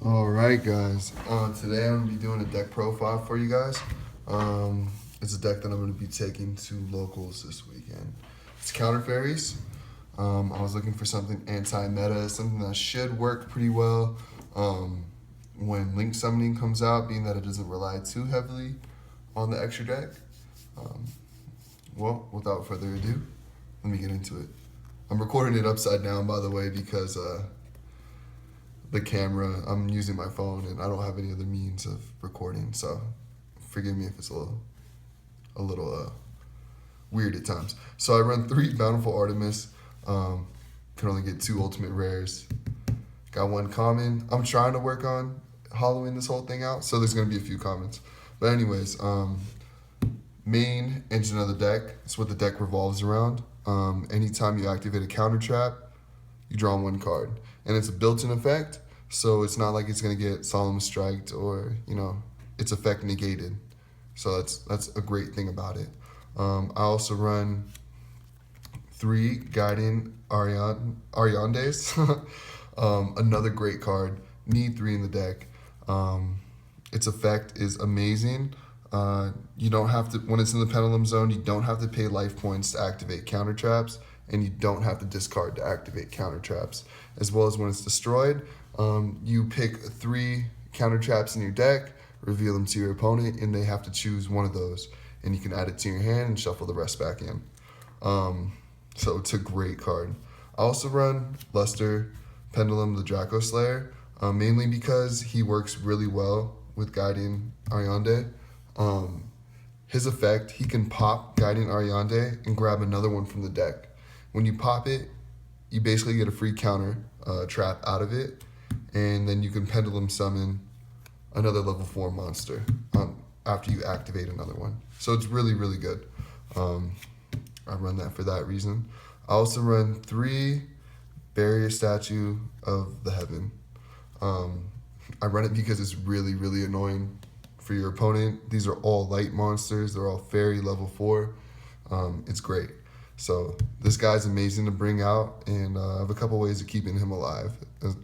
All right, guys. Today I'm gonna be doing a deck profile for you guys. It's a deck that I'm gonna be taking to locals this weekend. It's Counter Fairies. I was looking for something anti-meta, something that should work pretty well when Link Summoning comes out, being that it doesn't rely too heavily on the extra deck. Um, well, without further ado, let me get into it. I'm recording it upside down, by the way, because the camera, I'm using my phone and I don't have any other means of recording, so forgive me if it's a little weird at times. So I run 3 Bountiful Artemis, can only get 2 ultimate rares, got 1 common. I'm trying to work on hollowing this whole thing out, so there's gonna be a few comments. But anyways, main engine of the deck, it's what the deck revolves around. Anytime you activate a counter trap, you draw 1 card. And it's a built-in effect, so it's not like it's gonna get solemn striked or, its effect negated. So that's a great thing about it. I also run 3 Guiding Ariandes. Another great card. Need 3 in the deck. Its effect is amazing. You don't have to, when it's in the Pendulum Zone, you don't have to pay life points to activate counter traps, and you don't have to discard to activate counter traps. As well as when it's destroyed, you pick 3 counter traps in your deck, reveal them to your opponent, and they have to choose one of those. And you can add it to your hand and shuffle the rest back in. So it's a great card. I also run Luster Pendulum the Draco Slayer, mainly because he works really well with Guiding Ariande. His effect, he can pop Guiding Ariande and grab another one from the deck. When you pop it, you basically get a free counter trap out of it, and then you can Pendulum summon another level 4 monster after you activate another one. So it's really, really good. I run that for that reason. I also run 3 Barrier Statue of the Heaven. I run it because it's really, really annoying for your opponent. These are all light monsters. They're all fairy level 4. It's great. So this guy's amazing to bring out, and I have a couple ways of keeping him alive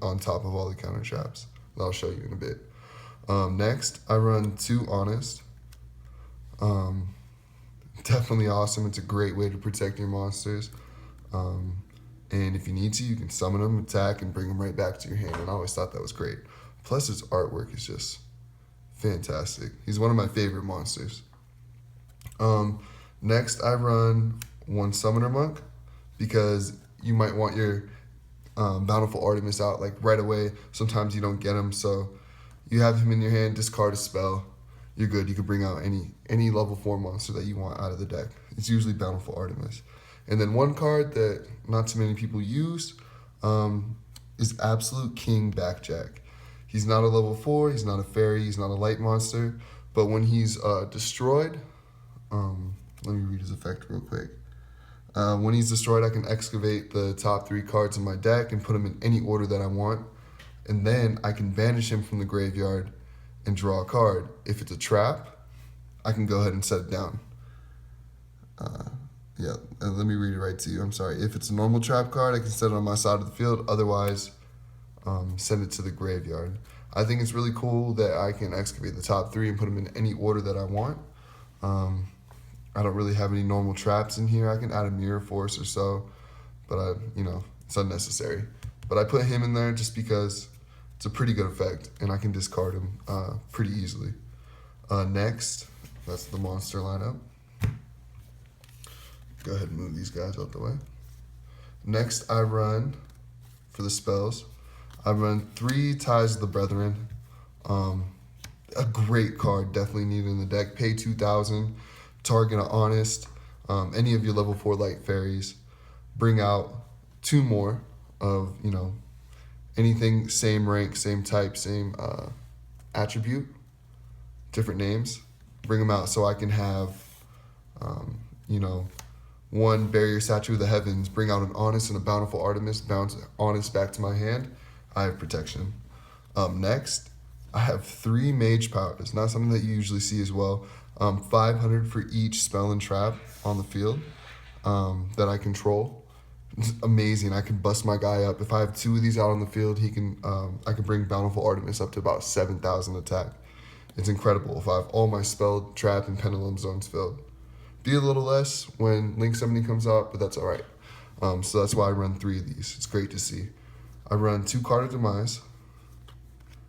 on top of all the counter traps that I'll show you in a bit. Next, I run 2 Honest. Definitely awesome. It's a great way to protect your monsters. And if you need to, you can summon them, attack, and bring them right back to your hand. And I always thought that was great. Plus, his artwork is just fantastic. He's one of my favorite monsters. Next, I run 1 Summoner Monk because you might want your Bountiful Artemis out like right away. Sometimes you don't get him, so you have him in your hand, discard a spell. You're good. You can bring out any level 4 monster that you want out of the deck. It's usually Bountiful Artemis. And then 1 card that not too many people use is Absolute King Backjack. He's not a level 4, he's not a fairy, he's not a light monster, but when he's destroyed, let me read his effect real quick. When he's destroyed, I can excavate the top 3 cards in my deck and put them in any order that I want, and then I can banish him from the graveyard and draw a card. If it's a trap, I can go ahead and set it down. Let me read it right to you. I'm sorry. If it's a normal trap card, I can set it on my side of the field. Otherwise, send it to the graveyard. I think it's really cool that I can excavate the top 3 and put them in any order that I want. I don't really have any normal traps in here. I can add a Mirror Force or so, but it's unnecessary. But I put him in there just because it's a pretty good effect, and I can discard him pretty easily. Next, that's the monster lineup. Go ahead and move these guys out the way. Next, I run, for the spells, I run 3 Ties of the Brethren. A great card, definitely needed in the deck. Pay 2,000, target an Honest, any of your level 4 light fairies. Bring out 2 more of, anything, same rank, same type, same attribute, different names. Bring them out so I can have, 1 Barrier Statue of the Heavens, bring out an Honest and a Bountiful Artemis, bounce Honest back to my hand. I have protection. Next, I have 3 Mage Powers, not something that you usually see as well. 500 for each spell and trap on the field that I control. amazing. I can bust my guy up. If I have 2 of these out on the field, I can bring Bountiful Artemis up to about 7,000 attack. It's incredible if I have all my spell, trap, and pendulum zones filled. Be a little less when Link Summoning comes out, but that's alright. So that's why I run 3 of these. It's great to see. I run 2 Card of Demise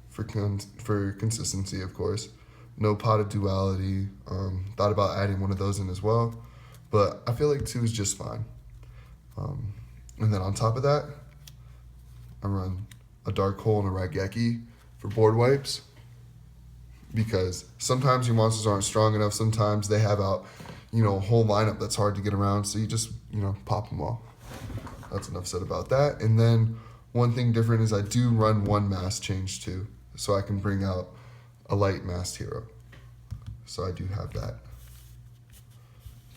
for consistency, of course. No Pot of Duality. Thought about adding one of those in as well, but I feel like 2 is just fine. And then on top of that, I run a Dark Hole and a Raigeki for board wipes, because sometimes your monsters aren't strong enough. Sometimes they have out, a whole lineup that's hard to get around. So you just, pop them all. That's enough said about that. And then one thing different is I do run 1 mass change too. So I can bring out a light masked hero. So I do have that.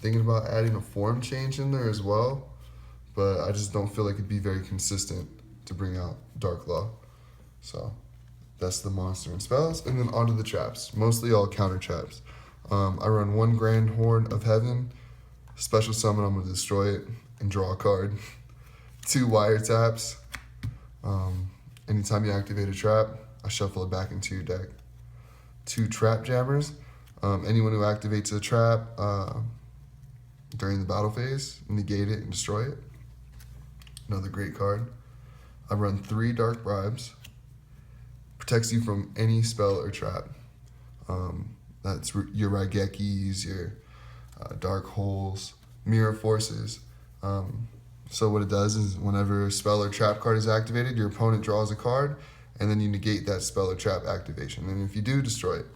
Thinking about adding a form change in there as well, but I just don't feel like it'd be very consistent to bring out Dark Law. So that's the monster and spells, and then onto the traps. Mostly all counter traps. I run 1 Grand Horn of Heaven, special summon, I'm gonna destroy it and draw a card. 2 wiretaps. Anytime you activate a trap, I shuffle it back into your deck. 2 Trap Jammers. Anyone who activates a trap during the battle phase, negate it and destroy it. Another great card. I run 3 Dark Bribes. Protects you from any spell or trap. That's your Raigekis, your Dark Holes, Mirror Forces. So what it does is whenever a spell or trap card is activated, your opponent draws a card, and then you negate that spell or trap activation. And if you do, destroy it.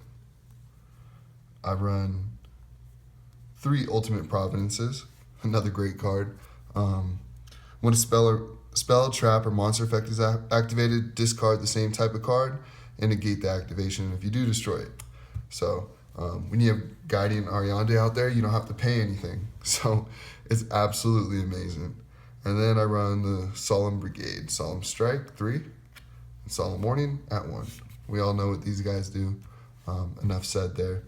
I run 3 Ultimate Providences, another great card. When a spell, trap, or monster effect is activated, discard the same type of card and negate the activation. And if you do, destroy it. So when you have Guardian Ariande out there, you don't have to pay anything. So it's absolutely amazing. And then I run the Solemn Brigade, Solemn Strike 3, and Solemn Warning at 1. We all know what these guys do. Enough said there.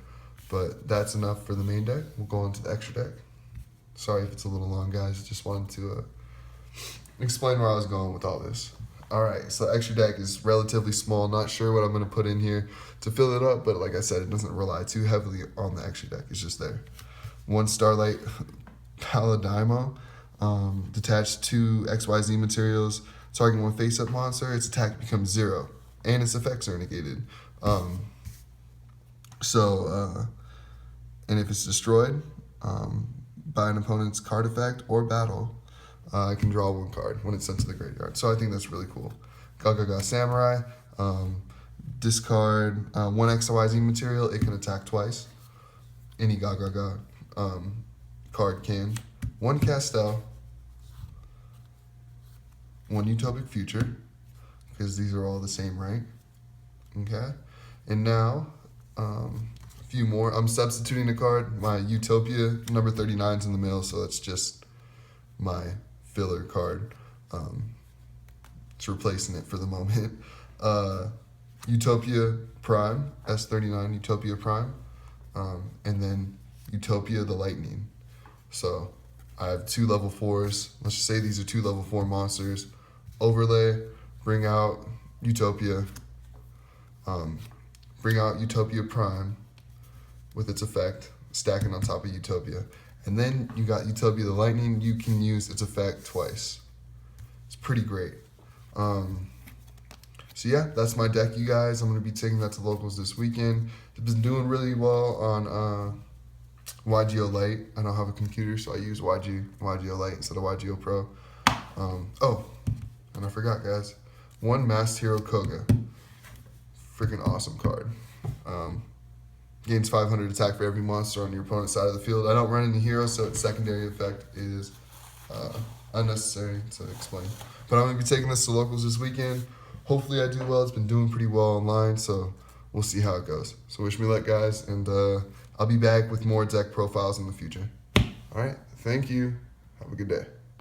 But that's enough for the main deck. We'll go on to the extra deck. Sorry if it's a little long, guys. Just wanted to explain where I was going with all this. All right, so the extra deck is relatively small. Not sure what I'm going to put in here to fill it up, but like I said, it doesn't rely too heavily on the extra deck. It's just there. 1 Starlight Paladimo. Detach 2 XYZ materials. Target 1 face-up monster. Its attack becomes 0, and its effects are negated. And if it's destroyed by an opponent's card effect or battle, I can draw 1 card when it's sent to the graveyard. So I think that's really cool. Gagaga Samurai. Discard 1 XYZ material. It can attack twice. Any Gagaga card can. 1 Castel. 1 Utopic Future, because these are all the same rank. Okay? And now, a few more. I'm substituting a card. My Utopia number 39 is in the middle, so that's just my filler card. It's replacing it for the moment. Utopia Prime, S39 Utopia Prime, and then Utopia the Lightning. So I have 2 level 4s. Let's just say these are 2 level 4 monsters. Overlay, bring out Utopia. Bring out Utopia Prime with its effect, stacking on top of Utopia. And then you got Utopia the Lightning. You can use its effect twice. It's pretty great. So yeah, that's my deck, you guys. I'm going to be taking that to locals this weekend. It's been doing really well on YGO Lite. I don't have a computer, so I use YGO Lite instead of YGO Pro. And I forgot, guys. 1 Masked Hero Koga. Freaking awesome card. Gains 500 attack for every monster on your opponent's side of the field. I don't run any heroes, so its secondary effect is unnecessary to explain. But I'm going to be taking this to locals this weekend. Hopefully I do well. It's been doing pretty well online, so we'll see how it goes. So wish me luck, guys, and I'll be back with more deck profiles in the future. All right, thank you. Have a good day.